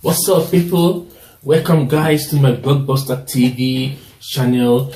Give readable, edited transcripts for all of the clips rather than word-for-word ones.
What's up, people? Welcome, guys, to my Blockbuster TV channel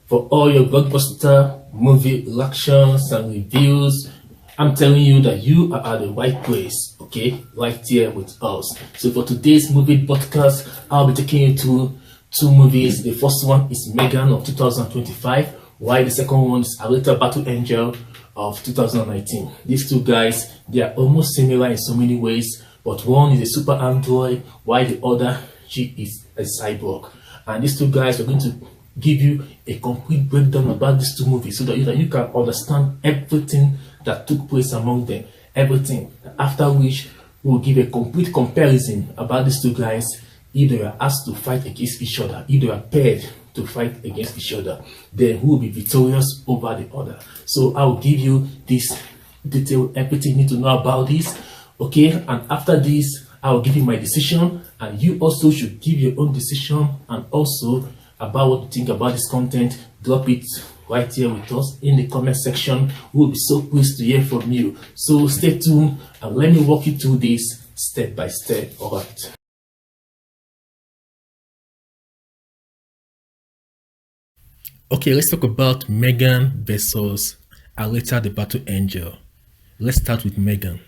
for all your blockbuster movie reactions and reviews. I'm telling you that you are at the right place, okay? Right here with us. So for today's movie podcast, I'll be taking you to two movies. The first one is Megan of 2025, while the second one is Alita Battle Angel of 2019. These two guys, they are almost similar in so many ways, but one is a super android while the other, she is a cyborg. And these two guys are going to give you a complete breakdown about these two movies so that you can understand everything that took place among them, everything. After which we'll give a complete comparison about these two guys if they are asked to fight against each other, if they are paired to fight against each other, then who will be victorious over the other. So I'll give you this detail, everything you need to know about this, okay? And after this, I'll give you my decision, and you also should give your own decision, and also about what you think about this content. Drop it right here with us in the comment section. We'll be so pleased to hear from you. So stay tuned and let me walk you through this step by step. All right. Okay, let's talk about Megan versus Alita the Battle Angel. Let's start with Megan.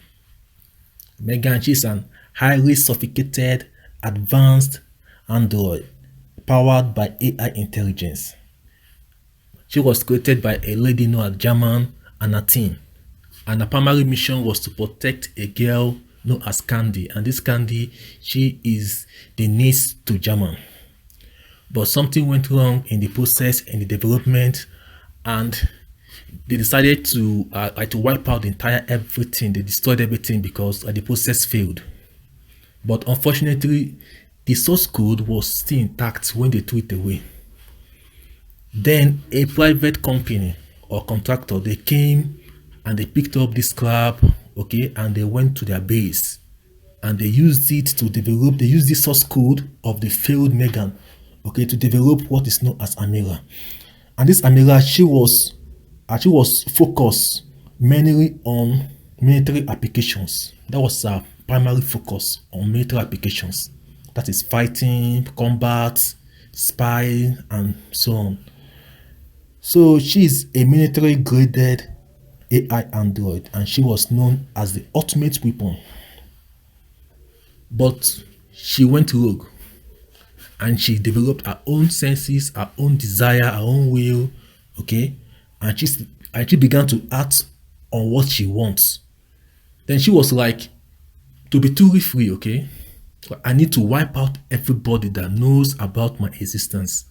Megan, she's an highly sophisticated, advanced android powered by AI intelligence. She was created by a lady known as German and her team. And her primary mission was to protect a girl known as Candy. And this Candy, she is the niece to German. But something went wrong in the process, in the development, and they decided to wipe out the entire everything. They destroyed everything because the process failed. But unfortunately, the source code was still intact when they threw it away. Then a private company or contractor, they came and they picked up this scrap, okay, and they went to their base and they used it to develop. They used the source code of the failed Megan, okay, to develop what is known as Amira. And this Amira, she was focused mainly on military applications. That was her primary focus, on military applications. That is fighting, combat, spy, and so on. So she is a military graded AI android, and she was known as the ultimate weapon. But she went rogue and she developed her own senses, her own desire, her own will, okay? And she began to act on what she wants. Then she was like, to be truly free, okay, I need to wipe out everybody that knows about my existence,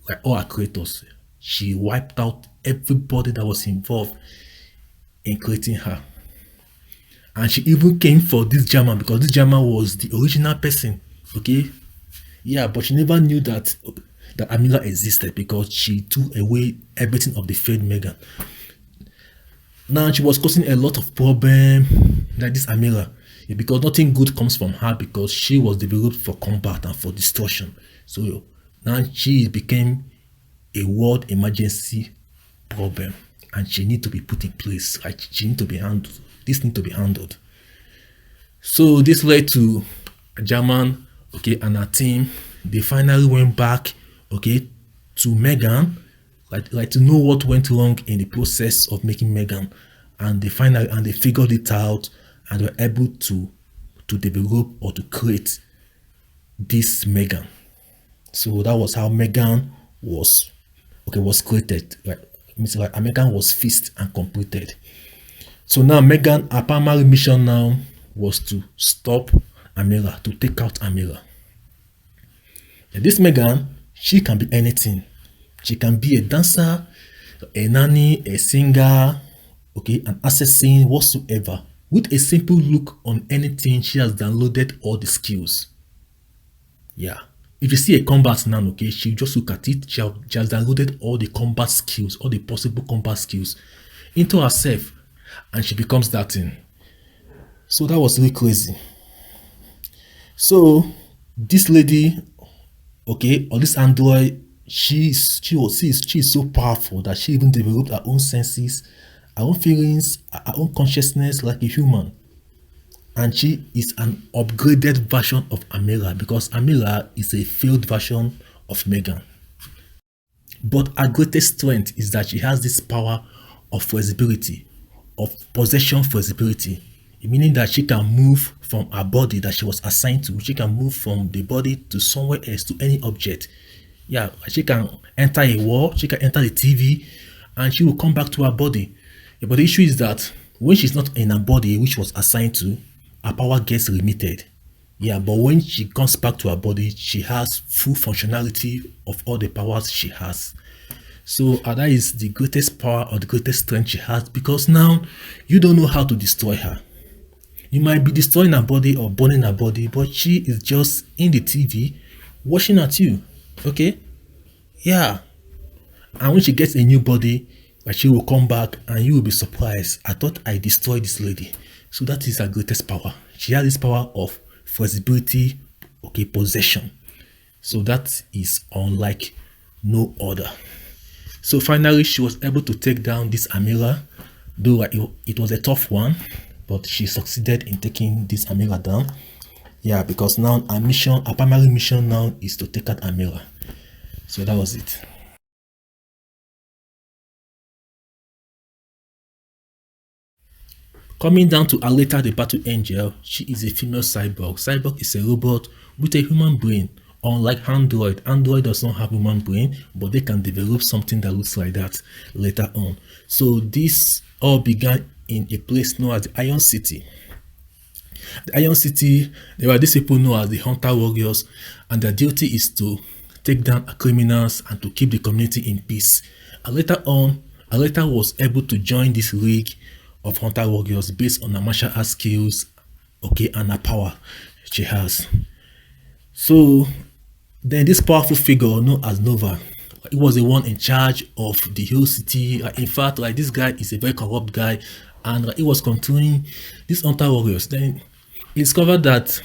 like all her creators. She wiped out everybody that was involved in creating her. And she even came for this German because this German was the original person, okay? Yeah, but she never knew that Amira existed because she threw away everything of the failed Megan. Now she was causing a lot of problem, like this Amira, because nothing good comes from her because she was developed for combat and for destruction. So now she became a world emergency problem, and she need to be put in place. Like she need to be handled. This need to be handled. So this led to German, okay, and her team. They finally went back, okay, to Megan, like to know what went wrong in the process of making Megan, and they figured it out and were able to develop or to create this Megan. So that was how Megan was created. Like Megan was fixed and completed. So now Megan, her primary mission now was to stop Amira, to take out Amira. And this Megan, she can be anything. She can be a dancer, a nanny, a singer, okay, an assassin, whatsoever. With a simple look on anything, she has downloaded all the skills. Yeah. If you see a combat now, okay, she just look at it. She has downloaded all the combat skills, all the possible combat skills into herself, and she becomes that thing. So that was really crazy. So this lady, okay, or this android, she is so powerful that she even developed her own senses, her own feelings, her own consciousness like a human. and she is an upgraded version of Amira because Amira is a failed version of Megan. But her greatest strength is that she has this power of flexibility, of possession flexibility, meaning that she can move from her body that she was assigned to. She can move from the body to somewhere else, to any object. Yeah, she can enter a wall, she can enter the TV, and she will come back to her body. Yeah, but the issue is that when she's not in her body, which was assigned to, her power gets limited. Yeah, but when she comes back to her body, she has full functionality of all the powers she has. So that is the greatest power or the greatest strength she has because now you don't know how to destroy her. You might be destroying her body or burning her body, but she is just in the TV watching at you. Okay? Yeah. And when she gets a new body, like she will come back and you will be surprised. I thought I destroyed this lady. So that is her greatest power. She has this power of flexibility, okay, possession. So that is unlike no other. So finally, she was able to take down this Amira, though it was a tough one, but she succeeded in taking this Amira down. Yeah, because now her primary mission now is to take out Amira. So that was it. Coming down to Alita the Battle Angel, she is a female cyborg. Cyborg is a robot with a human brain. Unlike Android, Android does not have human brain, but they can develop something that looks like that later on. So this all began in a place known as the Iron City. The Iron City, there are these people known as the Hunter Warriors, and their duty is to take down criminals and to keep the community in peace. And later on, Alita was able to join this league of Hunter Warriors based on her martial arts skills, okay, and her power she has. So then this powerful figure known as Nova, he was the one in charge of the whole city. In fact, like this guy is a very corrupt guy, and he was controlling these Hunter Warriors. Then he discovered that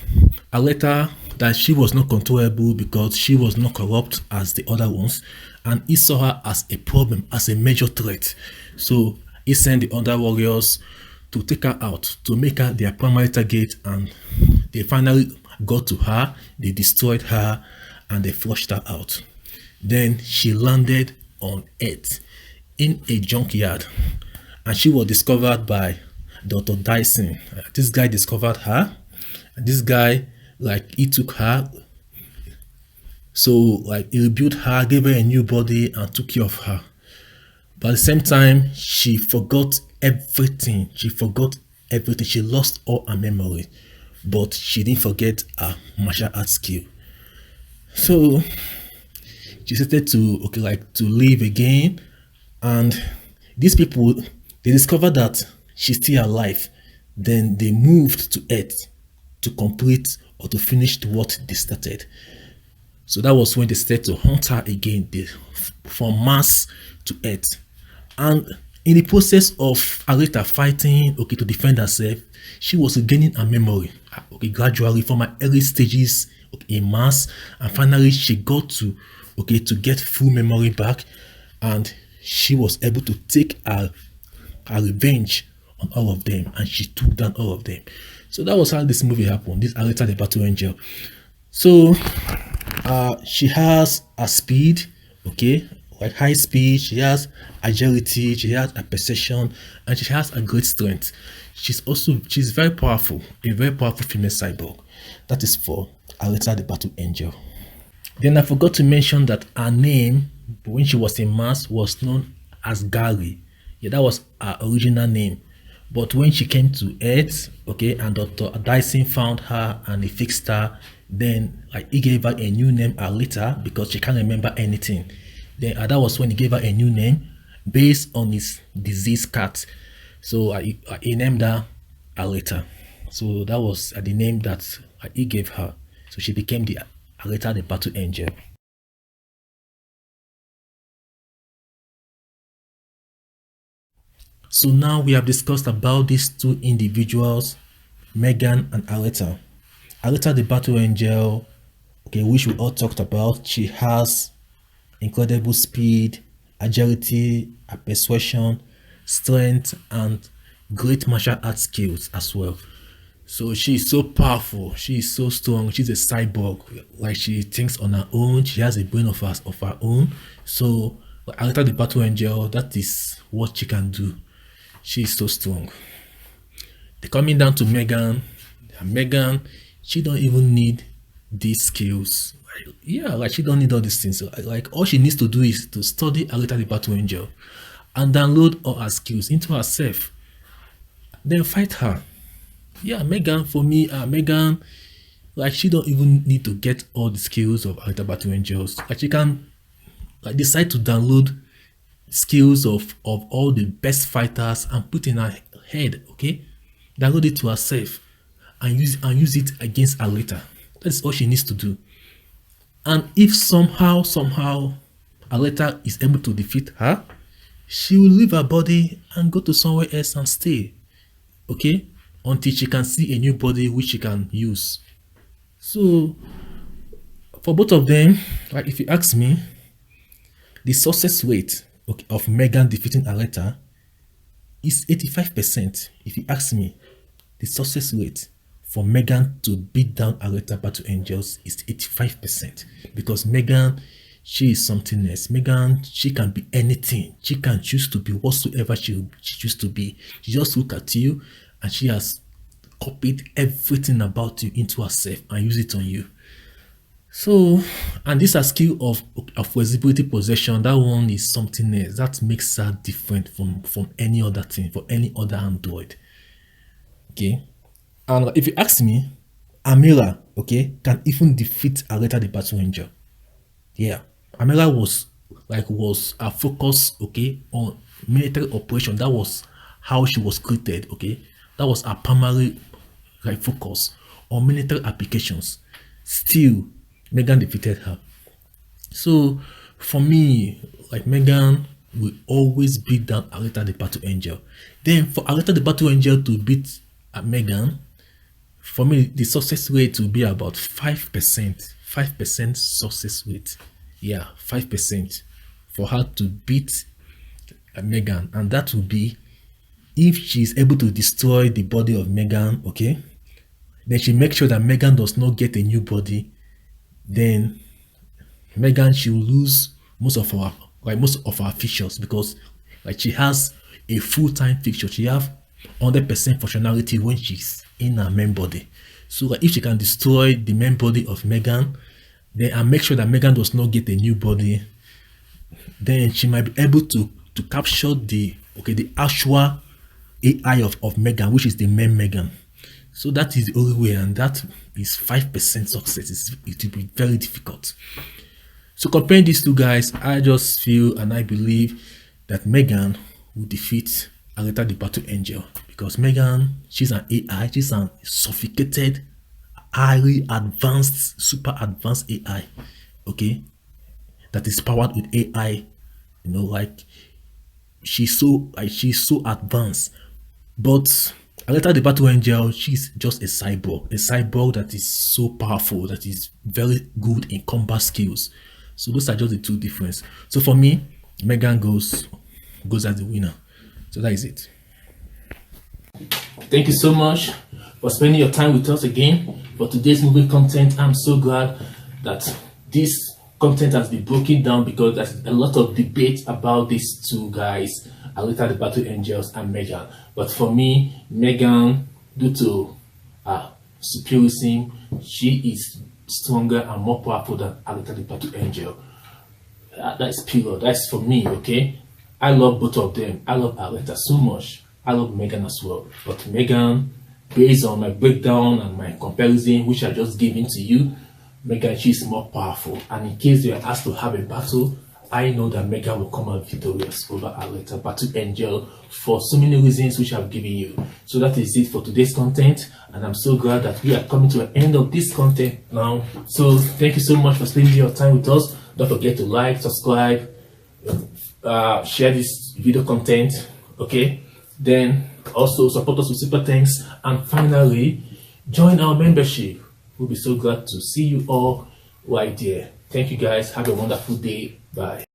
Aleta, that she was not controllable because she was not corrupt as the other ones, and he saw her as a problem, as a major threat. So he sent the other warriors to take her out, to make her their primary target, and they finally got to her, they destroyed her, and they flushed her out. Then she landed on Earth in a junkyard, and she was discovered by Dr. Dyson. This guy discovered her. This guy, like, he took her, so like he rebuilt her, gave her a new body, and took care of her. But at the same time, she forgot everything. She forgot everything. She lost all her memory, but she didn't forget her martial arts skill. So she started to to live again, and these people, they discovered that she's still alive. Then they moved to Earth to complete or to finish what they started. So that was when they started to hunt her again, from Mars to Earth. And in the process of Alita fighting, to defend herself, she was gaining her memory, gradually from her early stages, in Mars, and finally she got to, to get full memory back, and she was able to take her revenge on all of them, and she took down all of them. So that was how this movie happened. This Alita the Battle Angel. So she has a speed, like high speed. She has agility. She has a precision, and she has a great strength. She's very powerful, a very powerful female cyborg. That is for Alita the Battle Angel. Then I forgot to mention that her name, when she was in Mars, was known as Gary. Yeah, that was her original name. But when she came to Earth, and Dr. Dyson found her and he fixed her, then he gave her a new name, Alita, because she can't remember anything. Then that was when he gave her a new name based on his disease cat. So he named her Alita. So that was the name that he gave her. So she became the Alita the Battle Angel. So now we have discussed about these two individuals, Megan and Alita. Alita the Battle Angel, which we all talked about, she has incredible speed, agility, persuasion, strength, and great martial arts skills as well. So she's so powerful. She's so strong. She's a cyborg. Like she thinks on her own. She has a brain of her own. So Alita the Battle Angel, that is what she can do. She's so strong. They're coming down to Megan. Megan, she don't even need these skills. Yeah, like she don't need all these things. So, like all she needs to do is to study Alita the Battle Angel and download all her skills into herself. Then fight her. Yeah, Megan, for me, Megan, like she don't even need to get all the skills of Alita Battle Angels. Like she can like decide to download skills of all the best fighters and put in her head, okay? Download it to herself and use it against Alita. That's all she needs to do. And if somehow Alita is able to defeat her, she will leave her body and go to somewhere else and stay, okay, until she can see a new body which she can use. So for both of them, like if you ask me, the success rate of Megan defeating Alita is 85%. If you ask me, the success rate for Megan to beat down Alita Battle Angels is 85%, because Megan, she is something else. Megan, she can be anything. She can choose to be whatsoever she chooses to be. She just look at you and she has copied everything about you into herself and use it on you. So, and this a skill of visibility possession. That one is something else that makes her different from any other thing, for any other android. Okay, and if you ask me, Amira, okay, can even defeat Alita the Battle Angel. Yeah, Amira was a focus, okay, on military operation. That was how she was created, okay. That was her primary focus on military applications. Still, Megan defeated her. So for me, like Megan will always beat down Alita the Battle Angel. Then for Alita the Battle Angel to beat Megan, for me the success rate will be about 5%. 5% success rate. Yeah, 5% for her to beat Megan, and that will be if she is able to destroy the body of Megan, okay. Then she makes sure that Megan does not get a new body. Then Megan, she will lose most of her features, because like she has a full-time feature. She have 100% functionality when she's in her main body. So like if she can destroy the main body of Megan, then and make sure that Megan does not get a new body, then she might be able to capture the actual AI of Megan, which is the main Megan. So that is the only way, and that is 5% success. It will be very difficult. So comparing these two guys, I just feel and I believe that Megan will defeat Alita the Battle Angel, because Megan, she's an AI, she's an sophisticated, highly advanced, super advanced AI, okay, that is powered with AI, you know, like she's so advanced. But Alita the Battle Angel, she's just a cyborg that is so powerful, that is very good in combat skills. So those are just the two differences. So for me, Megan goes as the winner. So that is it. Thank you so much for spending your time with us again for today's movie content. I'm so glad that this content has been broken down, because there's a lot of debate about these two guys, Alita the Battle Angels and Megan. But for me, Megan, due to superiority, she is stronger and more powerful than Alita the Battle Angel. That's period. That's for me, okay? I love both of them. I love Alita so much. I love Megan as well. But Megan, based on my breakdown and my comparison, which I just gave to you, Megan, she's more powerful. And in case you are asked to have a battle, I know that Megan will come out victorious over Alita Battle Angel for so many reasons which I've given you. So that is it for today's content, and I'm so glad that we are coming to the end of this content now. So thank you so much for spending your time with us. Don't forget to like, subscribe, share this video content, okay? Then also support us with super thanks, and finally join our membership. We'll be so glad to see you all right there. Thank you guys. Have a wonderful day. Bye.